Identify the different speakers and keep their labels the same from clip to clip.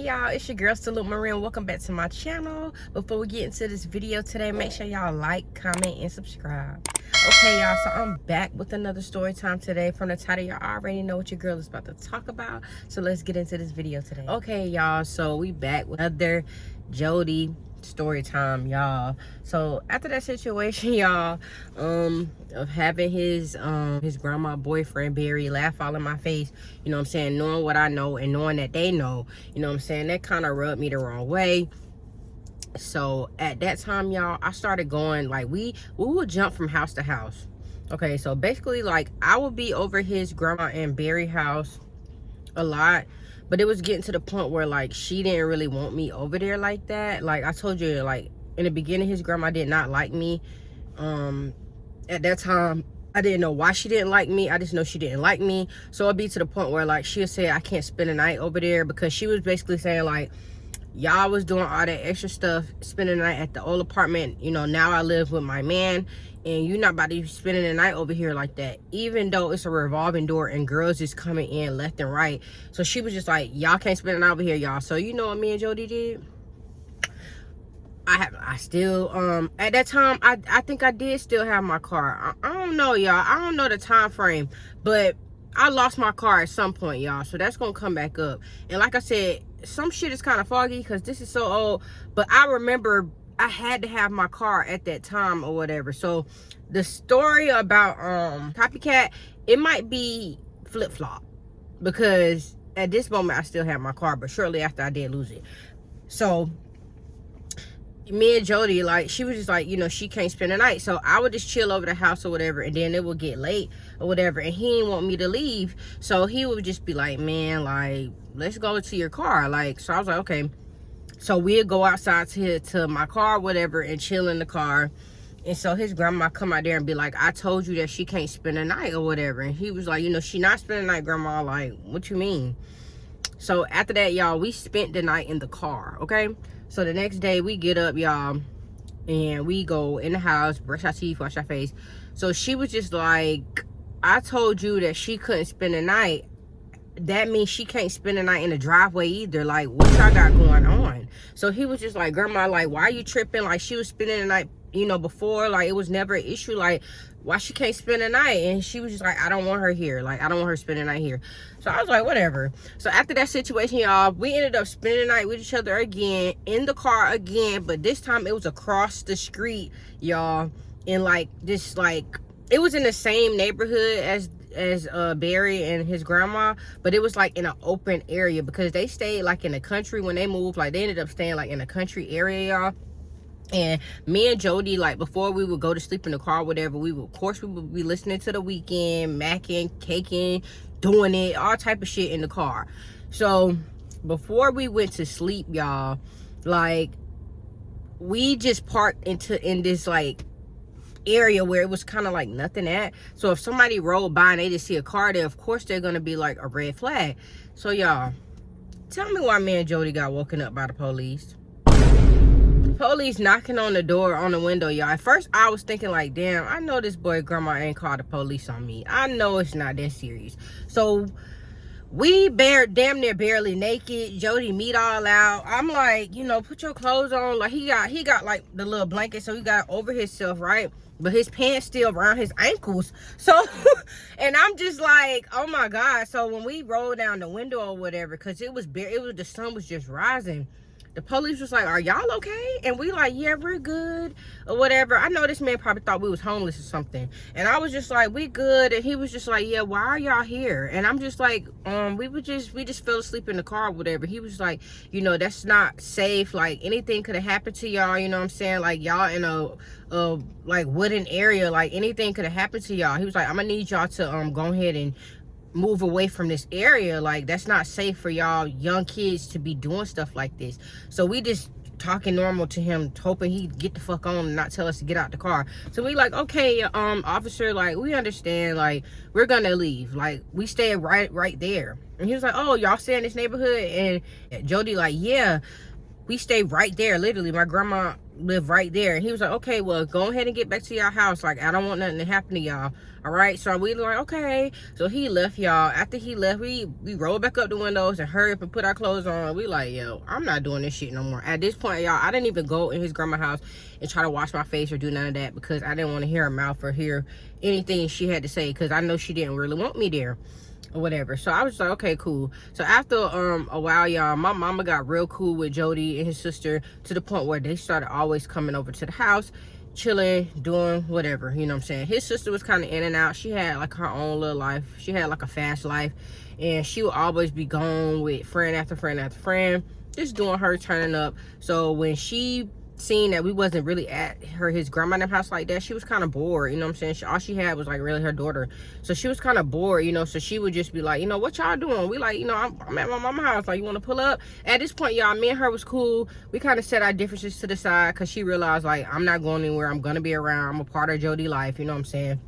Speaker 1: Hey y'all, it's your girl Salute Marie. Welcome back to my channel. Before we get into this video today, make sure y'all like, comment, and subscribe. Okay y'all, so I'm back with another story time today. From the title, y'all already know what your girl is about to talk about, so let's get into this video today. Okay y'all, so we back with another Jody story time, y'all. So after that situation, y'all, of having his grandma boyfriend Barry laugh all in my face, you know what I'm saying, knowing what I know and knowing that they know, you know what I'm saying, that kind of rubbed me the wrong way. So at that time, y'all, I started going, like, we would jump from house to house. Okay, so basically, like, I would be over his grandma and Barry house a lot, but it was getting to the point where, like, she didn't really want me over there like that. Like I told you, like, in the beginning, his grandma did not like me. At that time, I didn't know why she didn't like me. I just know she didn't like me. So it'd be to the point where, like, she'll say I can't spend the night over there, because she was basically saying, like, y'all was doing all that extra stuff, spending the night at the old apartment. You know, now I live with my man, and you're not about to be spending the night over here like that, even though it's a revolving door and girls just coming in left and right. So she was just like, y'all can't spend the night over here, y'all. So you know what me and Jody did? I still, at that time, I think I did still have my car. I don't know, y'all. I don't know the time frame, but I lost my car at some point, y'all. So that's gonna come back up. And like I said, some shit is kind of foggy because this is so old, but I remember I had to have my car at that time or whatever. So the story about copycat, it might be flip-flop, because at this moment I still have my car, but shortly after I did lose it. So me and Jody, like, she was just like, you know, she can't spend the night. So I would just chill over the house or whatever, and then it would get late or whatever, and he didn't want me to leave. So he would just be like, man, like, let's go to your car. Like, so I was like, okay. So we'd go outside to my car, whatever, and chill in the car. And so his grandma come out there and be like, I told you that she can't spend the night or whatever. And he was like, you know, she not spending the night, grandma. Like, what you mean? So after that, y'all, we spent the night in the car, okay? So the next day we get up, y'all, and we go in the house, brush our teeth, wash our face. So she was just like, I told you that she couldn't spend the night. That means she can't spend the night in the driveway either. Like, what y'all got going on? So he was just like, grandma, like, why are you tripping? Like, she was spending the night, you know, before. Like, it was never an issue. Like, why she can't spend the night? And she was just like, I don't want her here. Like, I don't want her spending the night here. So I was like, whatever. So after that situation, y'all, we ended up spending the night with each other again, in the car again, but this time it was across the street, y'all. And like this, like, it was in the same neighborhood as Barry and his grandma, but it was like in an open area, because they stayed like in the country when they moved. Like, they ended up staying like in a country area, y'all. And me and Jody, like, before we would go to sleep in the car, whatever, we would, of course, we would be listening to the weekend, macking, caking, doing it, all type of shit in the car. So before we went to sleep, y'all, like, we just parked in this like area where it was kind of like nothing at. So if somebody rolled by and they just see a car there, of course they're gonna be like a red flag. So y'all, tell me why me and Jody got woken up by the police. Police knocking on the door, on the window, y'all. At first I was thinking like, damn, I know this boy grandma ain't called the police on me. I know it's not that serious. So we damn near barely naked. Jody meat all out. I'm like, you know, put your clothes on. Like, he got like the little blanket, so he got over himself, right? But his pants still around his ankles. So and I'm just like, oh my God. So when we rolled down the window or whatever, because the sun was just rising, the police was like, are y'all okay? And we like, yeah, we're good or whatever. I know this man probably thought we was homeless or something. And I was just like, we good. And he was just like, yeah, why are y'all here? And I'm just like, we just fell asleep in the car or whatever. He was like, you know, that's not safe. Like, anything could have happened to y'all, you know what I'm saying? Like, y'all in a like wooden area, like anything could have happened to y'all. He was like, I'm gonna need y'all to go ahead and move away from this area. Like, that's not safe for y'all young kids to be doing stuff like this. So we just talking normal to him, hoping he'd get the fuck on and not tell us to get out the car. So we like, okay, officer, like, we understand, like, we're gonna leave. Like, we stay right there. And he was like, oh, y'all stay in this neighborhood? And Jody like, yeah, we stay right there. Literally, my grandma live right there. And he was like, okay, well, go ahead and get back to y'all house. Like, I don't want nothing to happen to y'all. All right. So we were like, okay. So he left, y'all. After he left, we rolled back up the windows and hurried up and put our clothes on. We like, yo, I'm not doing this shit no more. At this point, y'all, I didn't even go in his grandma's house and try to wash my face or do none of that, because I didn't want to hear her mouth or hear anything she had to say, because I know she didn't really want me there or whatever. So I was like, okay, cool. So after a while, y'all, my mama got real cool with Jody and his sister, to the point where they started always coming over to the house, chilling, doing whatever, you know what I'm saying. His sister was kind of in and out. She had like her own little life. She had like a fast life, and she would always be gone with friend after friend after friend, just doing her, turning up. So when she seen that we wasn't really at his grandma's house like that, she was kind of bored, you know what I'm saying. All she had was like really her daughter, so she was kind of bored, you know. So she would just be like, you know, what y'all doing? We like, you know, I'm at my mama's house, like, you want to pull up? At this point, y'all, me and her was cool. We kind of set our differences to the side, because she realized, like, I'm not going anywhere. I'm gonna be around. I'm a part of Jody life, you know what I'm saying.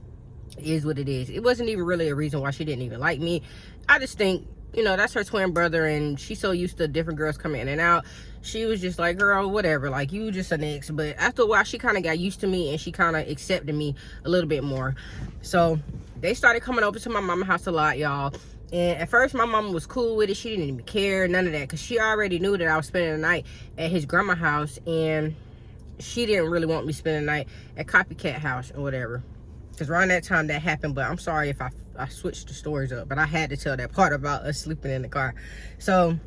Speaker 1: It is what it is. It wasn't even really a reason why she didn't even like me. I just think, you know, that's her twin brother, and she's so used to different girls coming in and out. She was just like, girl, whatever, like, you just an ex. But after a while, she kind of got used to me, and she kind of accepted me a little bit more. So they started coming over to my mama's house a lot, y'all. And at first, my mama was cool with it. She didn't even care, none of that, because she already knew that I was spending the night at his grandma's house, and she didn't really want me spending the night at Copycat house or whatever. Because around that time that happened. But I'm sorry if I switched the stories up, but I had to tell that part about us sleeping in the car. So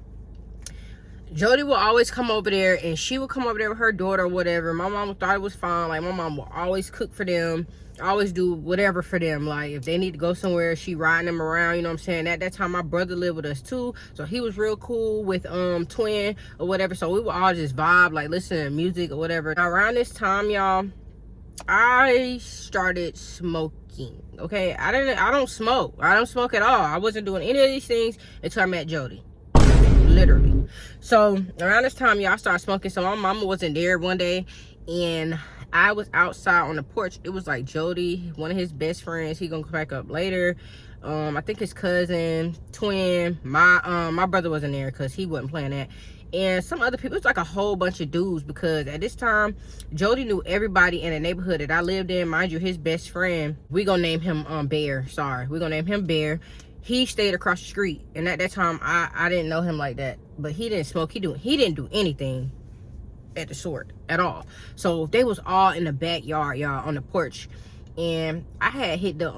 Speaker 1: Jody will always come over there, and she would come over there with her daughter or whatever. My mom thought it was fine. Like, my mom will always cook for them, always do whatever for them. Like, if they need to go somewhere, she riding them around, you know what I'm saying. At that time, my brother lived with us too, so he was real cool with twin or whatever. So we would all just vibe, like, listen to music or whatever. Now, around this time, y'all, I started smoking. Okay, I don't smoke. I don't smoke at all. I wasn't doing any of these things until I met Jody, literally. So around this time, y'all started smoking. So my mama wasn't there one day, and I was outside on the porch. It was like Jody, one of his best friends. He gonna come back up later. I think his cousin, twin. My brother wasn't there because he wasn't playing that. And some other people. It's like a whole bunch of dudes, because at this time, Jody knew everybody in the neighborhood that I lived in. Mind you, his best friend, we gonna name him Bear. Sorry, we gonna name him Bear. He stayed across the street, and at that time, I didn't know him like that. But he didn't smoke. He didn't do anything at the sort at all. So they was all in the backyard, y'all, on the porch. And I had hit the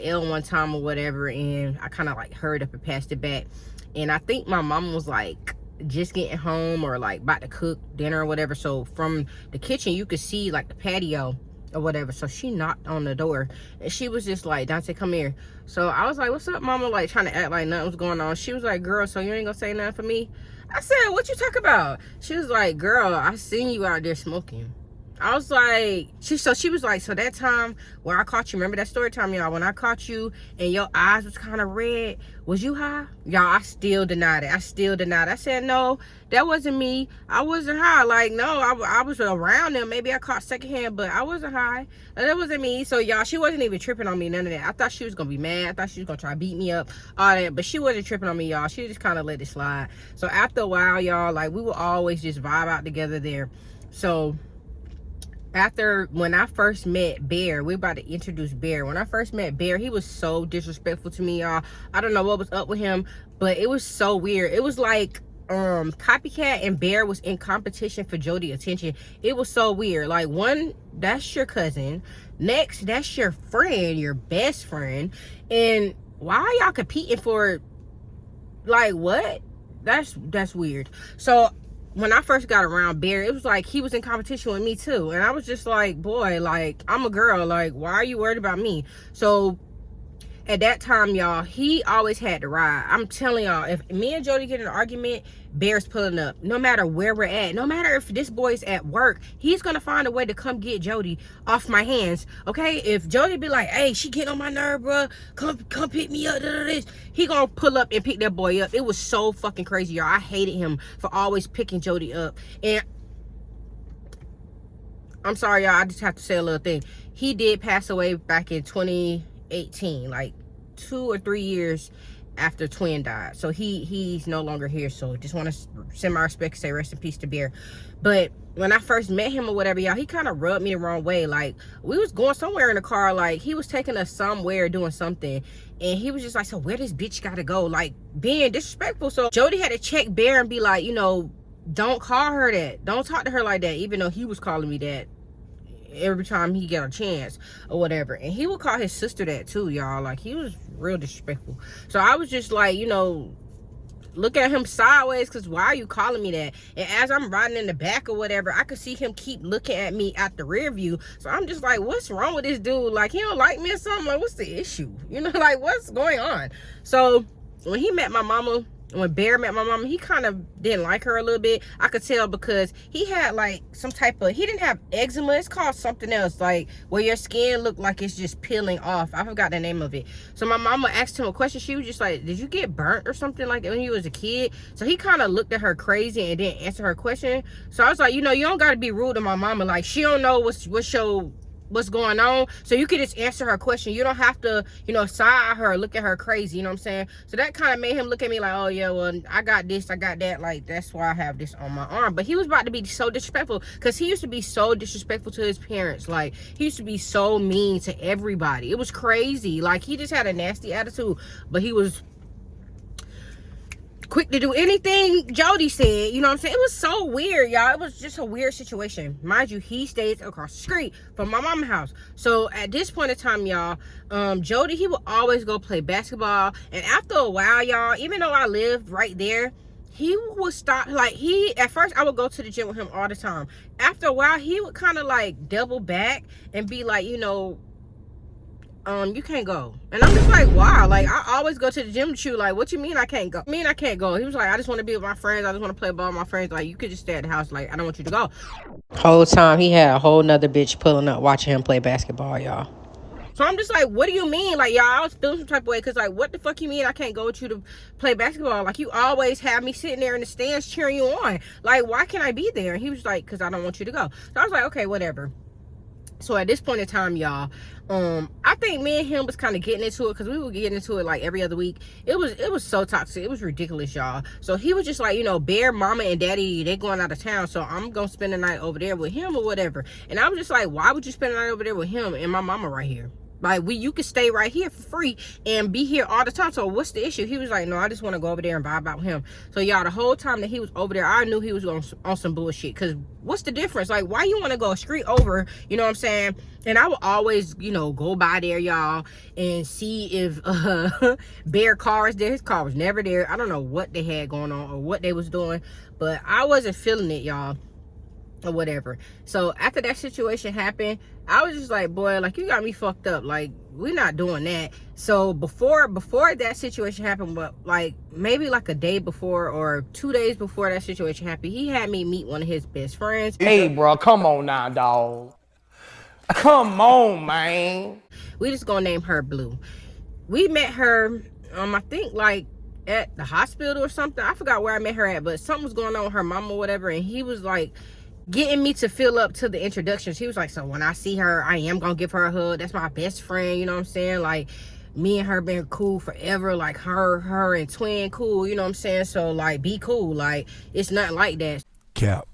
Speaker 1: L one time or whatever, and I kind of like hurried up and passed it back. And I think my mom was like just getting home, or like about to cook dinner or whatever. So from the kitchen, you could see like the patio or whatever. So she knocked on the door, and she was just like, Dante, come here. So I was like, what's up, mama? Like, trying to act like nothing was going on. She was like, girl, so you ain't gonna say nothing for me? I said, what you talk about? She was like, girl, I seen you out there smoking. I was like, she was like, so that time when I caught you, remember that story time, y'all, when I caught you and your eyes was kind of red, was you high? Y'all, I still denied it. I said, no, that wasn't me. I wasn't high. Like, no, I was around them. Maybe I caught secondhand, but I wasn't high. That wasn't me. So, y'all, she wasn't even tripping on me, none of that. I thought she was going to be mad. I thought she was going to try to beat me up, all that. But she wasn't tripping on me, y'all. She just kind of let it slide. So, after a while, y'all, like, we would always just vibe out together there. So, when I first met Bear, we're about to introduce Bear. When I first met Bear, he was so disrespectful to me, y'all. I don't know what was up with him, but it was so weird. It was like Copycat and Bear was in competition for Jody attention. It was so weird. Like, one, that's your cousin. Next, that's your friend, your best friend. And why are y'all competing for, like, what? That's weird. So when I first got around Bear, it was like he was in competition with me too. And I was just like, boy, like, I'm a girl. Like, why are you worried about me? So at that time, y'all, he always had to ride. I'm telling y'all, if me and Jody get in an argument, Bear's pulling up. No matter where we're at, no matter if this boy's at work, he's gonna find a way to come get Jody off my hands. Okay, if Jody be like, hey, she getting on my nerve, bro, come pick me up, he gonna pull up and pick that boy up. It was so fucking crazy, y'all. I hated him for always picking Jody up. And I'm sorry, y'all, I just have to say a little thing. He did pass away back in 2018, like 2 or 3 years after Twin died. So he's no longer here. So just want to send my respects, say rest in peace to Bear. But when I first met him or whatever, y'all, he kind of rubbed me the wrong way. Like, we was going somewhere in the car, like he was taking us somewhere doing something, and he was just like, so where this bitch gotta go, like being disrespectful. So Jody had to check Bear and be like, you know, don't call her that, don't talk to her like that, even though he was calling me that every time he got a chance or whatever. And he would call his sister that too, y'all. Like, he was real disrespectful. So I was just like, you know, look at him sideways, because why are you calling me that? And as I'm riding in the back or whatever, I could see him keep looking at me at the rear view. So I'm just like, what's wrong with this dude? Like, he don't like me or something? Like, what's the issue? You know, like, what's going on? So when he met my mama, when Bear met my mama, he kind of didn't like her a little bit. I could tell, because he had like some type of, he didn't have eczema, it's called something else, like where your skin looked like it's just peeling off. I forgot the name of it. So my mama asked him a question. She was just like, did you get burnt or something like that when you was a kid? So he kind of looked at her crazy and didn't answer her question. So I was like, you know, you don't got to be rude to my mama. Like, she don't know what's going on, so you could just answer her question. You don't have to, you know, side her, look at her crazy, you know what I'm saying? So that kind of made him look at me like, oh yeah, well, I got this, I got that, like, that's why I have this on my arm. But he was about to be so disrespectful, because he used to be so disrespectful to his parents. Like, he used to be so mean to everybody. It was crazy. Like, he just had a nasty attitude, but he was quick to do anything Jody said, you know what I'm saying? It was so weird, y'all. It was just a weird situation. Mind you, he stays across the street from my mama's house. So at this point in time, y'all, Jody, he would always go play basketball. And after a while, y'all, even though I lived right there, he would stop. Like, at first I would go to the gym with him all the time. After a while, he would kind of like double back and be like, you know, you can't go. And I'm just like, wow, like, I always go to the gym with you. Like, what you mean I can't go? I can't go. He was like, I just want to be with my friends, I just want to play ball with my friends. Like, you could just stay at the house. Like, I don't want you to go. Whole time he had a whole nother bitch pulling up watching him play basketball, y'all. So I'm just like, what do you mean? Like, y'all, I was feeling some type of way, because like, what the fuck you mean I can't go with you to play basketball? Like, you always have me sitting there in the stands cheering you on. Like, why can't I be there? And he was like, because I don't want you to go. So I was like, okay, whatever. So at this point in time, y'all, I think me and him was kind of getting into it, because we were getting into it like every other week. It was so toxic. It was ridiculous, y'all. So he was just like, you know, Bear, mama, and daddy, they going out of town, so I'm gonna spend the night over there with him or whatever. And I was just like, why would you spend the night over there with him and my mama right here? Like, you could stay right here for free and be here all the time. So what's the issue? He was like, no, I just want to go over there and vibe out with him. So y'all, the whole time that he was over there, I knew he was on some bullshit. Because what's the difference? Like, why you want to go a street over? You know what I'm saying? And I would always, you know, go by there, y'all, and see if Bear car is there. His car was never there. I don't know what they had going on or what they was doing, but I wasn't feeling it, y'all, or whatever. So after that situation happened, I was just like, boy, like, you got me fucked up. Like, we're not doing that. So before that situation happened, but like maybe like a day before or 2 days before that situation happened, he had me meet one of his best friends.
Speaker 2: Hey, bro, come on now, dog. Come on, man.
Speaker 1: We just gonna name her Blue. We met her, I think like at the hospital or something. I forgot where I met her at, but something was going on with her mama or whatever, and he was like getting me to fill up to the introductions. He was like, so when I see her, I am gonna give her a hug. That's my best friend, you know what I'm saying? Like, me and her been cool forever. Like, her and Twin cool, you know what I'm saying? So like, be cool. Like, it's nothing like that.
Speaker 3: Cap.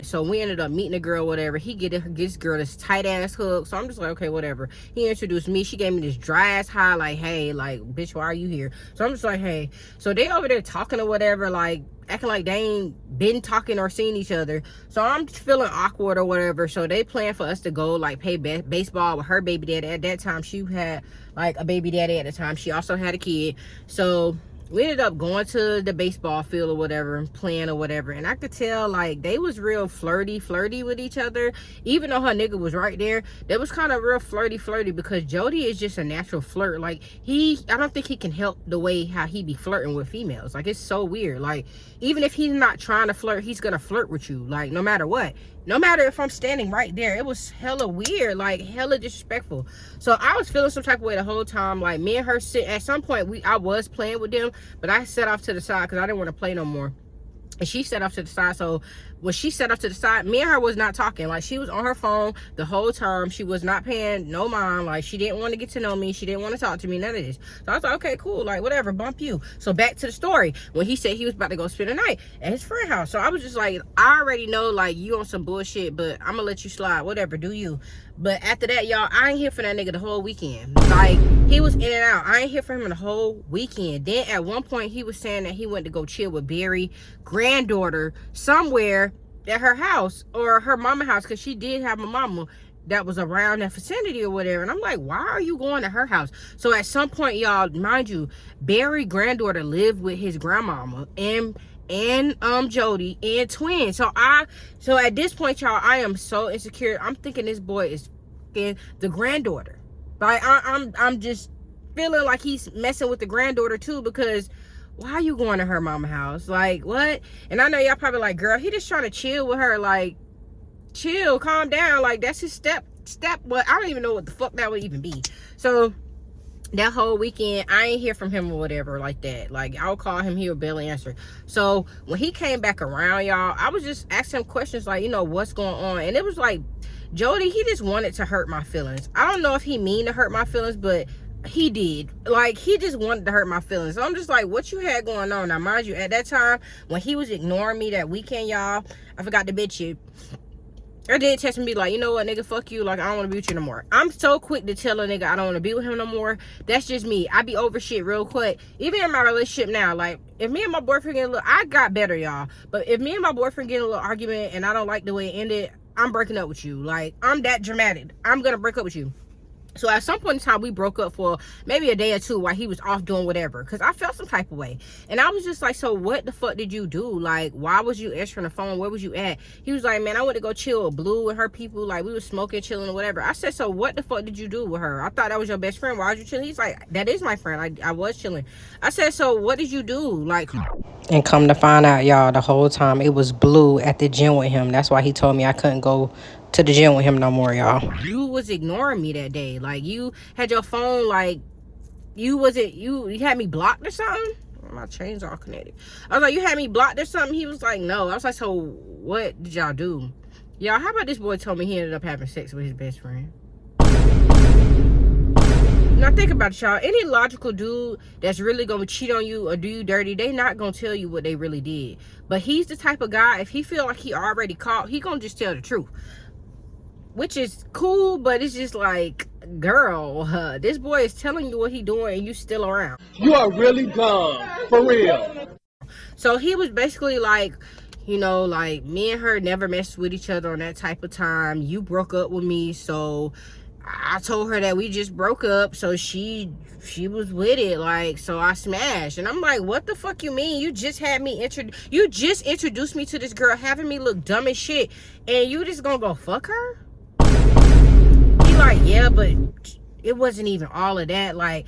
Speaker 1: So we ended up meeting a girl, whatever. He get this girl this tight ass hug. So I'm just like, okay, whatever. He introduced me. She gave me this dry ass high, like, hey, like, bitch, why are you here? So I'm just like, hey. So they over there talking or whatever, like acting like they ain't been talking or seen each other. So I'm just feeling awkward or whatever. So they plan for us to go like play baseball with her baby daddy. At that time, she had like a baby daddy at the time. She also had a kid. So we ended up going to the baseball field or whatever and playing or whatever, and I could tell like they was real flirty with each other. Even though her nigga was right there, they was kind of real flirty because Jody is just a natural flirt. Like, I don't think he can help the way how he be flirting with females. Like, it's so weird. Like, even if he's not trying to flirt, he's gonna flirt with you, like, no matter what. No matter if I'm standing right there. It was hella weird, like hella disrespectful. So I was feeling some type of way the whole time. Like, me and her at some point I was playing with them, but I set off to the side because I didn't want to play no more. and she sat off to the side. So when she sat off to the side, me and her was not talking. Like, she was on her phone the whole time. She was not paying no mind. Like, she didn't want to get to know me. She didn't want to talk to me, none of this. So I was like, okay, cool, like, whatever, bump you. So back to the story, when he said he was about to go spend the night at his friend's house. So I was just like, I already know, like, you on some bullshit, but I'm gonna let you slide, whatever, do you. But after that, y'all, I ain't hear from that nigga the whole weekend. Like, he was in and out. I ain't hear from him the whole weekend. Then at one point, he was saying that he went to go chill with Barry granddaughter somewhere at her house, or her mama house, because she did have a mama that was around that vicinity or whatever. And I'm like, why are you going to her house? So at some point, y'all, mind you, Barry granddaughter lived with his grandmama and Jody and twins. So at this point, y'all, I am so insecure. I'm thinking this boy is the granddaughter. Like, I'm just feeling like he's messing with the granddaughter too, because why are you going to her mama house? Like, what? And I know y'all probably like, girl, he just trying to chill with her. Like, chill, calm down. Like, that's his step. But I don't even know what the fuck that would even be. So that whole weekend, I ain't hear from him or whatever like that. Like, I'll call him, he would barely answer. So when he came back around, y'all, I was just asking him questions like, you know, what's going on? And it was like, Jody, he just wanted to hurt my feelings. I don't know if he mean to hurt my feelings, but he did. Like, he just wanted to hurt my feelings. So I'm just like, what you had going on? Now, mind you, at that time, when he was ignoring me that weekend, y'all, I forgot to bitch you. Or did text me like, you know what, nigga, fuck you. Like, I don't want to be with you no more. I'm so quick to tell a nigga I don't want to be with him no more. That's just me. I be over shit real quick. Even in my relationship now, like, if me and my boyfriend get a little, I got better, y'all. But if me and my boyfriend get a little argument and I don't like the way it ended, I'm breaking up with you. Like, I'm that dramatic. I'm gonna break up with you. So at some point in time, we broke up for maybe a day or two while he was off doing whatever, because I felt some type of way. And I was just like, so what the fuck did you do? Like, why was you answering the phone? Where was you at? He was like, man, I went to go chill with Blue and her people. Like, we was smoking, chilling, or whatever. I said, so what the fuck did you do with her? I thought that was your best friend. Why was you chilling? He's like, that is my friend. I was chilling. I said, so what did you do? Like, and come to find out, y'all, the whole time it was Blue at the gym with him. That's why he told me I couldn't go to the gym with him no more, y'all. You was ignoring me that day. Like, you had your phone, like, you had me blocked or something. My chains all connected. I was like, you had me blocked or something? He was like, no. I was like, so what did y'all do? Y'all, how about this boy told me he ended up having sex with his best friend? Now think about it, y'all. Any logical dude that's really gonna cheat on you or do you dirty, they not gonna tell you what they really did. But he's the type of guy, if he feel like he already caught, he gonna just tell the truth. Which is cool, but it's just like, girl, this boy is telling you what he doing and you still around.
Speaker 2: You are really dumb, for real.
Speaker 1: So he was basically like, you know, like, me and her never messed with each other on that type of time. You broke up with me, so I told her that we just broke up. So she was with it, like, so I smashed. And I'm like, what the fuck you mean? You just had me you just introduced me to this girl, having me look dumb as shit, and you just gonna go fuck her? Like, yeah, but it wasn't even all of that. Like,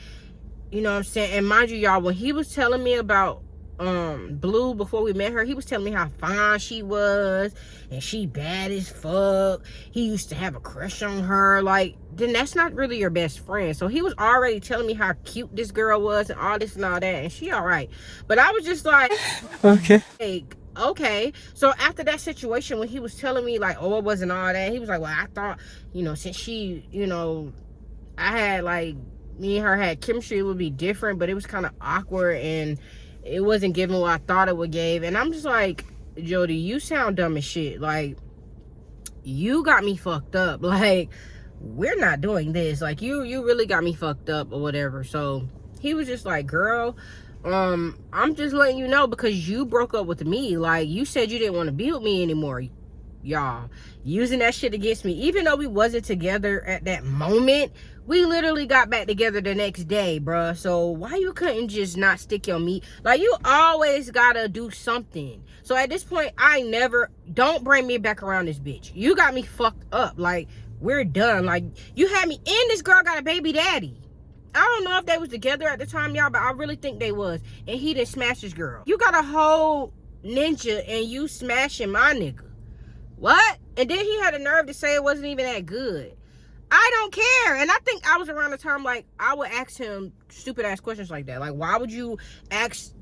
Speaker 1: you know what I'm saying? And mind you, y'all, when he was telling me about Blue before we met her, he was telling me how fine she was and she bad as fuck. He used to have a crush on her. Like, then that's not really your best friend. So he was already telling me how cute this girl was and all this and all that, and she all right. But I was just like, okay. Okay. So after that situation, when he was telling me like, oh, it wasn't all that, he was like, well, I thought, you know, since she, you know, I had like, me and her had chemistry, it would be different, but it was kind of awkward and it wasn't giving what I thought it would give. And I'm just like, Jody, you sound dumb as shit. Like, you got me fucked up. Like, we're not doing this. Like, you really got me fucked up or whatever. So he was just like, girl, I'm just letting you know because you broke up with me. Like, you said you didn't want to be with me anymore. Y'all using that shit against me, even though we wasn't together at that moment. We literally got back together the next day, bruh. So why you couldn't just not stick your meat? Like, you always gotta do something. So at this point, don't bring me back around this bitch. You got me fucked up. Like, we're done. Like, you had me, and this girl got a baby daddy. I don't know if they was together at the time, y'all, but I really think they was. And he didn't smash this girl. You got a whole ninja and you smashing my nigga. What? And then he had the nerve to say it wasn't even that good. I don't care. And I think I was around the time, like, I would ask him stupid ass questions like that. Like, why would you ask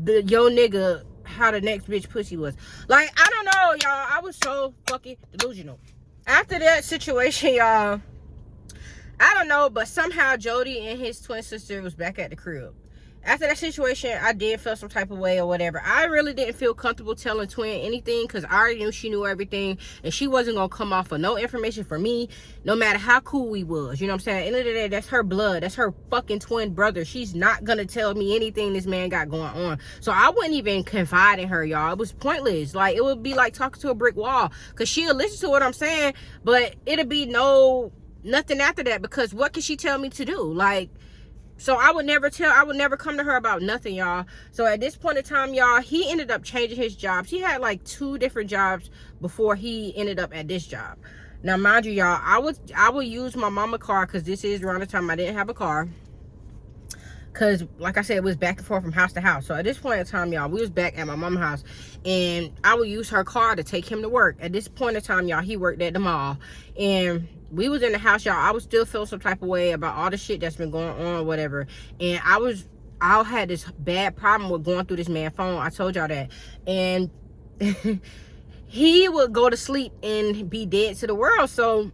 Speaker 1: your nigga how the next bitch pussy was. Like, I don't know, y'all. I was so fucking delusional. After that situation, y'all, I don't know, but somehow Jody and his twin sister was back at the crib. After that situation, I did feel some type of way or whatever. I really didn't feel comfortable telling Twin anything because I already knew she knew everything and she wasn't going to come off of no information for me, no matter how cool we was. You know what I'm saying? At the end of the day, that's her blood. That's her fucking twin brother. She's not going to tell me anything this man got going on. So I wouldn't even confide in her, y'all. It was pointless. Like, it would be like talking to a brick wall because she'll listen to what I'm saying, but it'll be nothing after that because what can she tell me to do? Like, so I would never come to her about nothing, y'all. So at this point in time, y'all, he ended up changing his jobs. He had like 2 different jobs before he ended up at this job. Now, mind you, y'all, I would use my mama car because this is around the time I didn't have a car. Because, like I said, it was back and forth from house to house. So at this point in time, y'all, we was back at my mama's house. And I would use her car to take him to work. At this point in time, y'all, he worked at the mall. And we was in the house, y'all. I was still feeling some type of way about all the shit that's been going on or whatever. And I had this bad problem with going through this man's phone. I told y'all that. And he would go to sleep and be dead to the world. So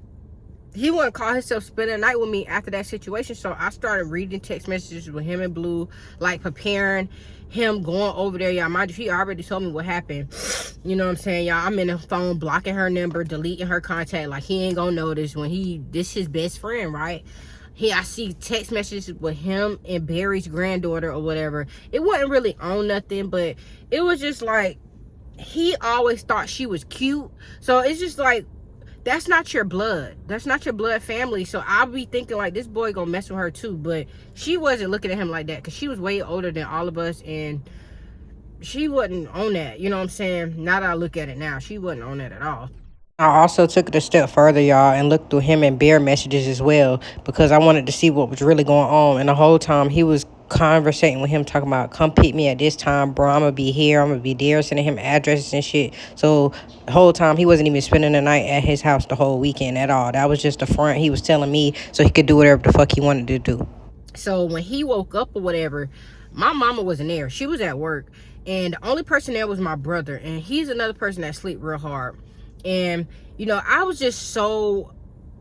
Speaker 1: he wouldn't call himself spending the night with me after that situation. So I started reading text messages with him and Blue, like preparing him going over there, y'all. Mind you, he already told me what happened. You know what I'm saying, y'all? I'm in the phone blocking her number, deleting her contact, like he ain't gonna notice when this his best friend, right? I see text messages with him and Barry's granddaughter or whatever. It wasn't really on nothing, but it was just like he always thought she was cute. So it's just like, that's not your blood. That's not your blood family. So I'll be thinking like this boy gonna mess with her too. But she wasn't looking at him like that because she was way older than all of us and she wasn't on that. You know what I'm saying? Now that I look at it now, she wasn't on that at all. I also took it a step further, y'all, and looked through him and Bear messages as well because I wanted to see what was really going on. And the whole time he was conversating with him, talking about, come pick me at this time, bro. I'm gonna be here, I'm gonna be there, sending him addresses and shit. So the whole time he wasn't even spending the night at his house the whole weekend at all. That was just a front he was telling me so he could do whatever the fuck he wanted to do. So when he woke up or whatever, my mama wasn't there. She was at work. And the only person there was my brother. And he's another person that sleep real hard. And, you know, I was just so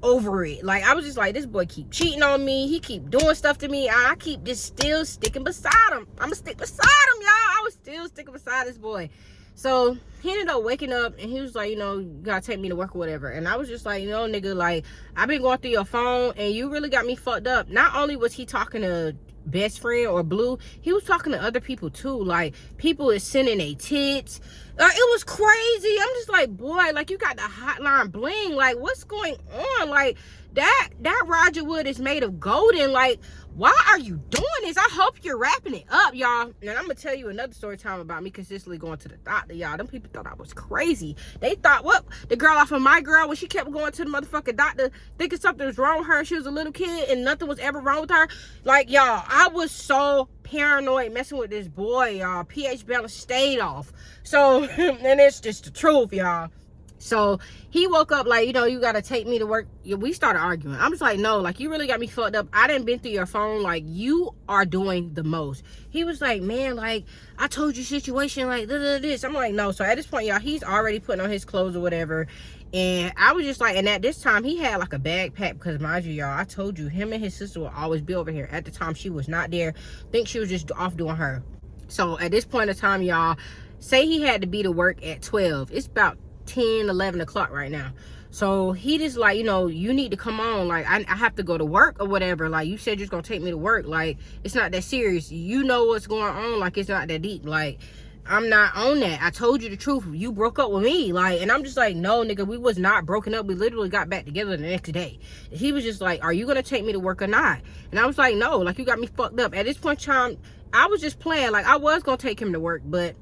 Speaker 1: over it. Like, I was just like, this boy keep cheating on me. He keep doing stuff to me. I keep just still sticking beside him. I'm gonna stick beside him, y'all. I was still sticking beside this boy. So he ended up waking up and he was like, you know, you gotta take me to work or whatever. And I was just like, you know, nigga, like, I've been going through your phone and you really got me fucked up. Not only was he talking to Best Friend or Blue, he was talking to other people too. Like, people is sending their tits. It was crazy. I'm just like, boy, like, you got the hotline bling. Like, what's going on? Like, that Roger Wood is made of golden. Like, why are you doing this? I hope you're wrapping it up, y'all. And I'm gonna tell you another story time about me consistently going to the doctor, y'all. Them people thought I was crazy. They thought, what? The girl off of My Girl, when she kept going to the motherfucking doctor thinking something was wrong with her, she was a little kid and nothing was ever wrong with her. Like, y'all, I was so paranoid messing with this boy, y'all. pH balance stayed off. So, and it's just the truth, y'all. So he woke up like, you know, you gotta take me to work. We started arguing. I'm just like, no, like, you really got me fucked up. I didn't been through your phone. Like, you are doing the most. He was like, man, like, I told you situation, like, this. I'm like, no. So at this point, y'all, he's already putting on his clothes or whatever. And I was just like, and at this time, he had like a bag pack because, mind you, y'all, I told you, him and his sister would always be over here. At the time, she was not there. I think she was just off doing her. So at this point in time, y'all, say he had to be to work at 12. It's about 10, 11 o'clock right now. So he just like, you know, you need to come on. Like, I have to go to work or whatever. Like, you said you're gonna take me to work. Like, it's not that serious. You know what's going on. Like, it's not that deep. Like, I'm not on that. I told you the truth. You broke up with me. Like, and I'm just like, no, nigga, we was not broken up. We literally got back together the next day. He was just like, are you gonna take me to work or not? And I was like, no, like, you got me fucked up. At this point in time, I was just playing. Like, I was gonna take him to work, but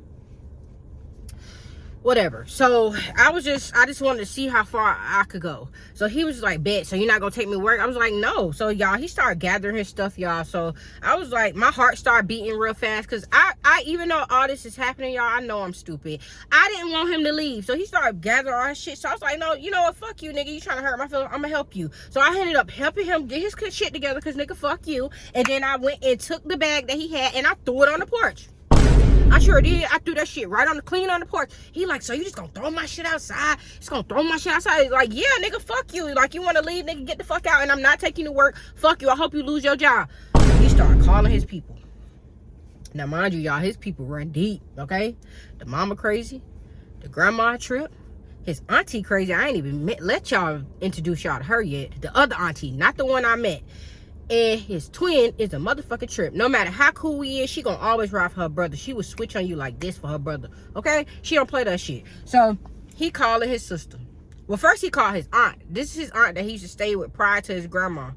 Speaker 1: whatever. So I just wanted to see how far I could go. So he was like, bet, so you're not gonna take me to work? I was like, no. So y'all, he started gathering his stuff, y'all. So I was like, my heart started beating real fast because I even though all this is happening, y'all, I know I'm stupid. I didn't want him to leave. So he started gathering all his shit. So I was like, no, you know what, fuck you, nigga. You trying to hurt my feelings, I'm gonna help you. So I ended up helping him get his shit together because, nigga, fuck you. And then I went and took the bag that he had and I threw it on the porch. I sure did. I threw that shit right on the clean on the porch. He like, so you just gonna throw my shit outside? Just gonna throw my shit outside? Like, yeah, nigga, fuck you. Like, you wanna leave, nigga, get the fuck out, and I'm not taking you to work. Fuck you. I hope you lose your job. He started calling his people. Now, mind you, y'all, his people run deep, okay? The mama crazy, the grandma trip, his auntie crazy. I ain't even let y'all introduce y'all to her yet. The other auntie, not the one I met. And his twin is a motherfucking trip. No matter how cool he is, she gonna always ride for her brother. She will switch on you like this for her brother, okay? She don't play that shit. So he calling his sister. Well, first he called his aunt. This is his aunt that he used to stay with prior to his grandma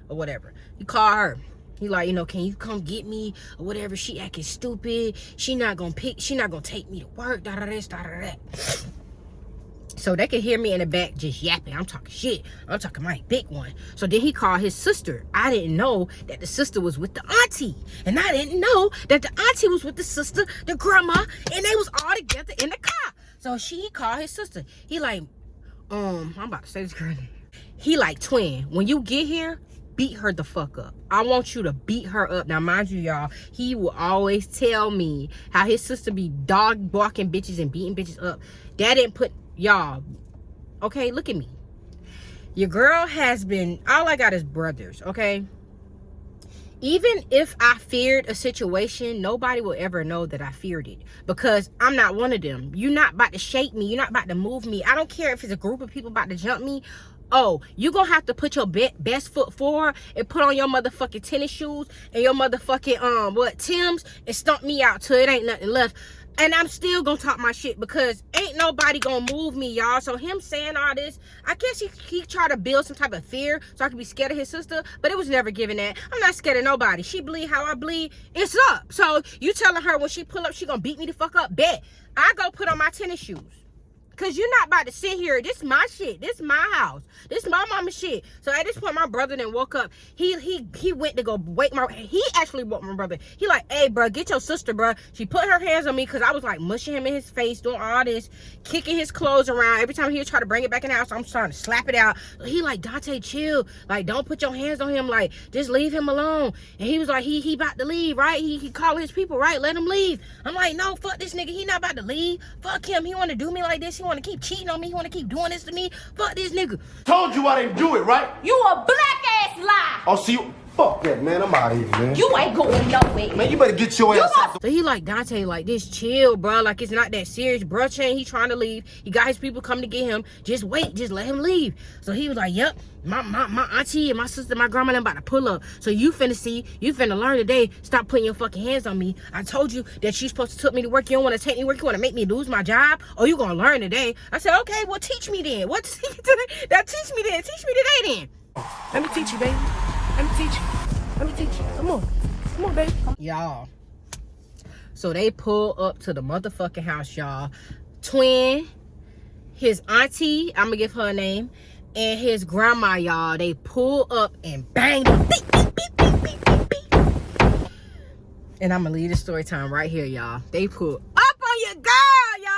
Speaker 1: or whatever. He called her. He like, you know, can you come get me or whatever? She acting stupid. She not gonna take me to work. Da da this, da da that. So they could hear me in the back just yapping. I'm talking shit. I'm talking my big one. So then he called his sister. I didn't know that the sister was with the auntie. And I didn't know that the auntie was with the sister, the grandma, and they was all together in the car. So he called his sister. He like, I'm about to say this girl name. He like, twin, when you get here, beat her the fuck up. I want you to beat her up. Now, mind you, y'all, he will always tell me how his sister be dog barking bitches and beating bitches up. That didn't put... Y'all, okay, look at me. Your girl has been, all I got is brothers, okay? Even if I feared a situation, nobody will ever know that I feared it, because I'm not one of them. You're not about to shake me. You're not about to move me. I don't care if it's a group of people about to jump me. Oh, you gonna have to put your best foot forward and put on your motherfucking tennis shoes and your motherfucking Timbs and stomp me out till it ain't nothing left. And I'm still gonna talk my shit, because ain't nobody gonna move me, y'all. So him saying all this, I guess he tried to build some type of fear so I could be scared of his sister, but it was never given that. I'm not scared of nobody. She bleed how I bleed. It's up. So you telling her when she pull up, she gonna beat me the fuck up? Bet. I go put on my tennis shoes. Cause you're not about to sit here. This my shit. This my house. This my mama shit. So at this point, my brother then woke up. He went to go wake he actually woke my brother. He like, hey, bro, get your sister, bro. She put her hands on me because I was like mushing him in his face, doing all this, kicking his clothes around. Every time he would try to bring it back in the house, I'm trying to slap it out. He like, Dante, chill. Like, don't put your hands on him. Like, just leave him alone. And he was like, he about to leave, right? He called his people, right? Let him leave. I'm like, no, fuck this nigga. He not about to leave. Fuck him. He want to do me like this. He want to keep cheating on me. He want to keep doing this to me. Fuck this nigga.
Speaker 3: Told you I didn't do it, right?
Speaker 4: You a black ass lie.
Speaker 3: I'll see you. Fuck that, man. I'm out of here, man.
Speaker 4: You ain't going nowhere.
Speaker 3: Man, you better get your ass out.
Speaker 1: So he like, Dante, like, this chill, bro. Like, it's not that serious. Bro, he trying to leave. He got his people coming to get him. Just wait. Just let him leave. So he was like, yep. My auntie and my sister, my grandma, them about to pull up. So you finna learn today. Stop putting your fucking hands on me. I told you that you supposed to take me to work. You don't want to take me to work. You want to make me lose my job? Or you gonna learn today? I said, okay, well, teach me then. What? Now teach me then. Teach me today then. Let me teach you, baby. Let me teach you. Let me teach you. Come on, baby. Y'all. So they pull up to the motherfucking house, y'all. Twin, his auntie, I'm gonna give her a name, and his grandma, y'all. They pull up and bang them. Beep, beep, beep, beep, beep, beep, beep. And I'm gonna leave the story time right here, y'all. They pull up on your girl, y'all.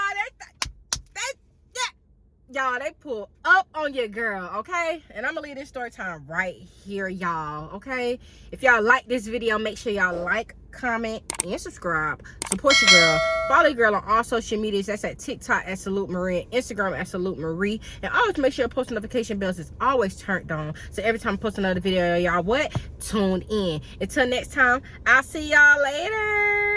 Speaker 1: Y'all, they pull up on your girl, okay? And I'm gonna leave this story time right here, y'all, okay? If y'all like this video, make sure y'all like, comment, and subscribe. Support your girl. Follow your girl on all social medias. That's at TikTok at Salute Marie, and Instagram at Salute Marie. And always make sure your post notification bells is always turned on. So every time I post another video, y'all tune in. Until next time, I'll see y'all later.